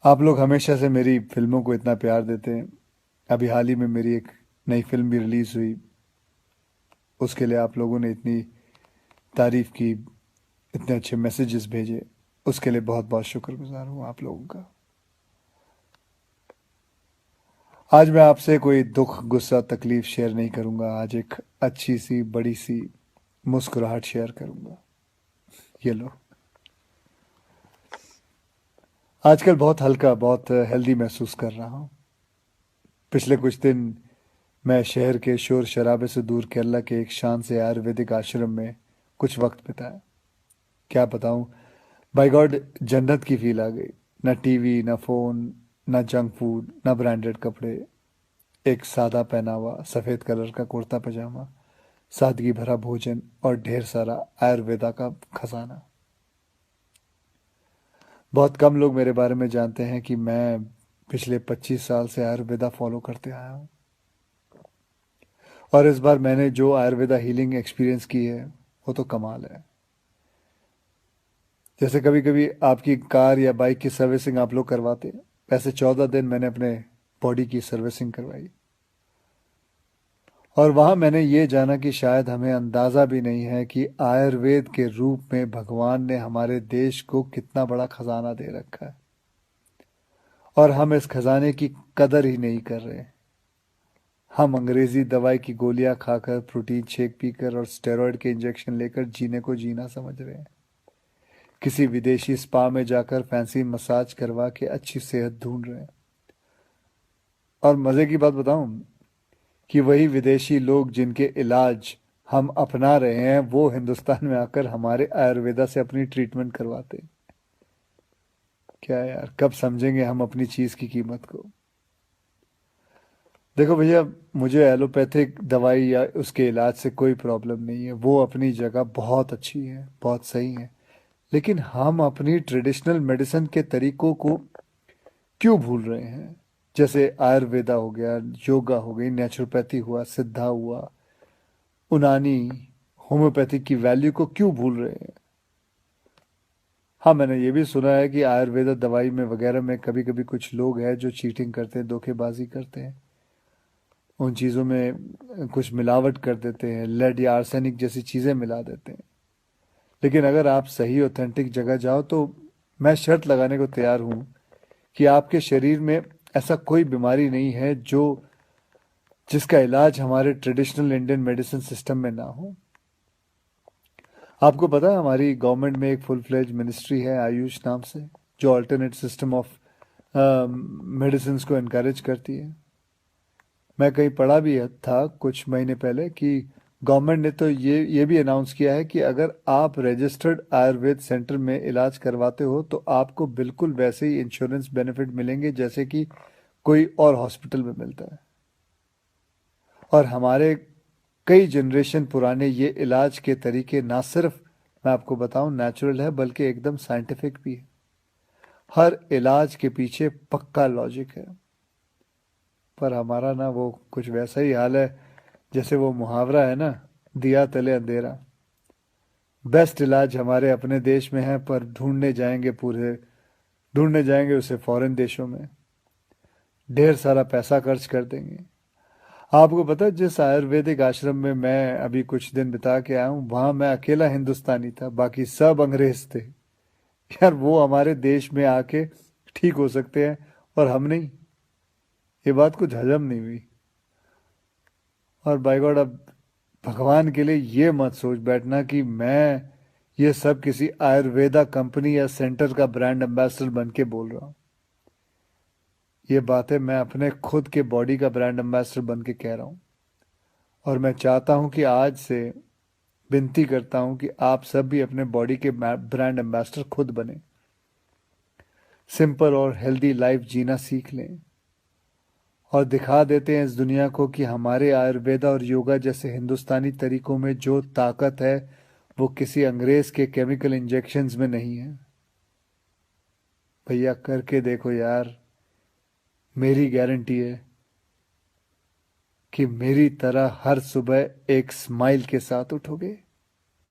आप लोग हमेशा से मेरी फिल्मों को इतना प्यार देते हैं। अभी हाल ही में मेरी एक नई फिल्म भी रिलीज हुई। उसके लिए आप लोगों ने इतनी तारीफ की, इतने अच्छे मैसेजेस भेजे। उसके लिए बहुत बहुत शुक्रगुजार हूँ आप लोगों का। आज मैं आपसे कोई दुख गुस्सा तकलीफ शेयर नहीं करूंगा। आज एक अच्छी सी बड़ी सी मुस्कुराहट शेयर करूंगा। ये लो। आजकल बहुत हल्का, बहुत हेल्दी महसूस कर रहा हूँ। पिछले कुछ दिन मैं शहर के शोर शराबे से दूर केरला के एक शांत से आयुर्वेदिक आश्रम में कुछ वक्त बिताया। क्या बताऊं, बाय गॉड, जन्नत की फील आ गई। ना टीवी, ना फोन, ना जंक फूड, ना ब्रांडेड कपड़े। एक सादा पहनावा, सफेद कलर का कुर्ता पजामा, सादगी भरा भोजन और ढेर सारा आयुर्वेदा का खजाना। बहुत कम लोग मेरे बारे में जानते हैं कि मैं पिछले 25 साल से आयुर्वेदा फॉलो करते आया हूँ। और इस बार मैंने जो आयुर्वेदा हीलिंग एक्सपीरियंस की है वो तो कमाल है। जैसे कभी कभी आपकी कार या बाइक की सर्विसिंग आप लोग करवाते हैं, वैसे 14 दिन मैंने अपने बॉडी की सर्विसिंग करवाई। और वहां मैंने ये जाना कि शायद हमें अंदाजा भी नहीं है कि आयुर्वेद के रूप में भगवान ने हमारे देश को कितना बड़ा खजाना दे रखा है। और हम इस खजाने की कदर ही नहीं कर रहे। हम अंग्रेजी दवाई की गोलियां खाकर, प्रोटीन शेक पीकर और स्टेरॉयड के इंजेक्शन लेकर जीने को जीना समझ रहे हैं। किसी विदेशी स्पा में जाकर फैंसी मसाज करवा के अच्छी सेहत ढूंढ रहे हैं। और मजे की बात बताऊं, कि वही विदेशी लोग जिनके इलाज हम अपना रहे हैं वो हिंदुस्तान में आकर हमारे आयुर्वेदा से अपनी ट्रीटमेंट करवाते हैं। क्या यार, कब समझेंगे हम अपनी चीज की कीमत को। देखो भैया, मुझे एलोपैथिक दवाई या उसके इलाज से कोई प्रॉब्लम नहीं है। वो अपनी जगह बहुत अच्छी है, बहुत सही है। लेकिन हम अपनी ट्रेडिशनल मेडिसिन के तरीकों को क्यों भूल रहे हैं? जैसे आयुर्वेदा हो गया, योगा हो गई, नेचुरोपैथी हुआ, सिद्धा हुआ, उनानी, होम्योपैथिक की वैल्यू को क्यों भूल रहे हैं? हाँ, मैंने ये भी सुना है कि आयुर्वेदा दवाई में वगैरह में कभी कभी कुछ लोग हैं जो चीटिंग करते हैं, धोखेबाजी करते हैं। उन चीज़ों में कुछ मिलावट कर देते हैं, लेड या आर्सेनिक जैसी चीज़ें मिला देते हैं। लेकिन अगर आप सही ऑथेंटिक जगह जाओ तो मैं शर्त लगाने को तैयार हूँ कि आपके शरीर में ऐसा कोई बीमारी नहीं है जो जिसका इलाज हमारे ट्रेडिशनल इंडियन मेडिसिन सिस्टम में ना हो। आपको पता है हमारी गवर्नमेंट में एक फुल फ्लेज मिनिस्ट्री है आयुष नाम से, जो अल्टरनेट सिस्टम ऑफ मेडिसिन को इनकरेज करती है। मैं कहीं पढ़ा भी था कुछ महीने पहले कि गवर्नमेंट ने तो ये भी अनाउंस किया है कि अगर आप रजिस्टर्ड आयुर्वेद सेंटर में इलाज करवाते हो तो आपको बिल्कुल वैसे ही इंश्योरेंस बेनिफिट मिलेंगे जैसे कि कोई और हॉस्पिटल में मिलता है। और हमारे कई जनरेशन पुराने ये इलाज के तरीके ना सिर्फ, मैं आपको बताऊं, नेचुरल है बल्कि एकदम साइंटिफिक भी है। हर इलाज के पीछे पक्का लॉजिक है। पर हमारा ना वो कुछ वैसा ही हाल है जैसे वो मुहावरा है ना, दिया तले अंधेरा। बेस्ट इलाज हमारे अपने देश में है पर ढूंढने जाएंगे उसे फॉरेन देशों में। ढेर सारा पैसा खर्च कर देंगे। आपको पता है जिस आयुर्वेदिक आश्रम में मैं अभी कुछ दिन बिता के आया हूँ, वहां मैं अकेला हिंदुस्तानी था, बाकी सब अंग्रेज थे। यार, वो हमारे देश में आके ठीक हो सकते हैं और हम नहीं। ये बात कुछ हजम नहीं हुई। और बाय गॉड, अब भगवान के लिए ये मत सोच बैठना कि मैं ये सब किसी आयुर्वेदा कंपनी या सेंटर का ब्रांड एम्बेसडर बन के बोल रहा हूँ। ये बातें मैं अपने खुद के बॉडी का ब्रांड एम्बेसडर बन के कह रहा हूँ। और मैं चाहता हूँ कि आज से विनती करता हूँ कि आप सब भी अपने बॉडी के ब्रांड एम्बेसडर खुद बने। सिंपल और हेल्दी लाइफ जीना सीख लें और दिखा देते हैं इस दुनिया को कि हमारे आयुर्वेदा और योगा जैसे हिंदुस्तानी तरीकों में जो ताकत है वो किसी अंग्रेज के केमिकल इंजेक्शंस में नहीं है। भैया, करके देखो यार। मेरी गारंटी है कि मेरी तरह हर सुबह एक स्माइल के साथ उठोगे।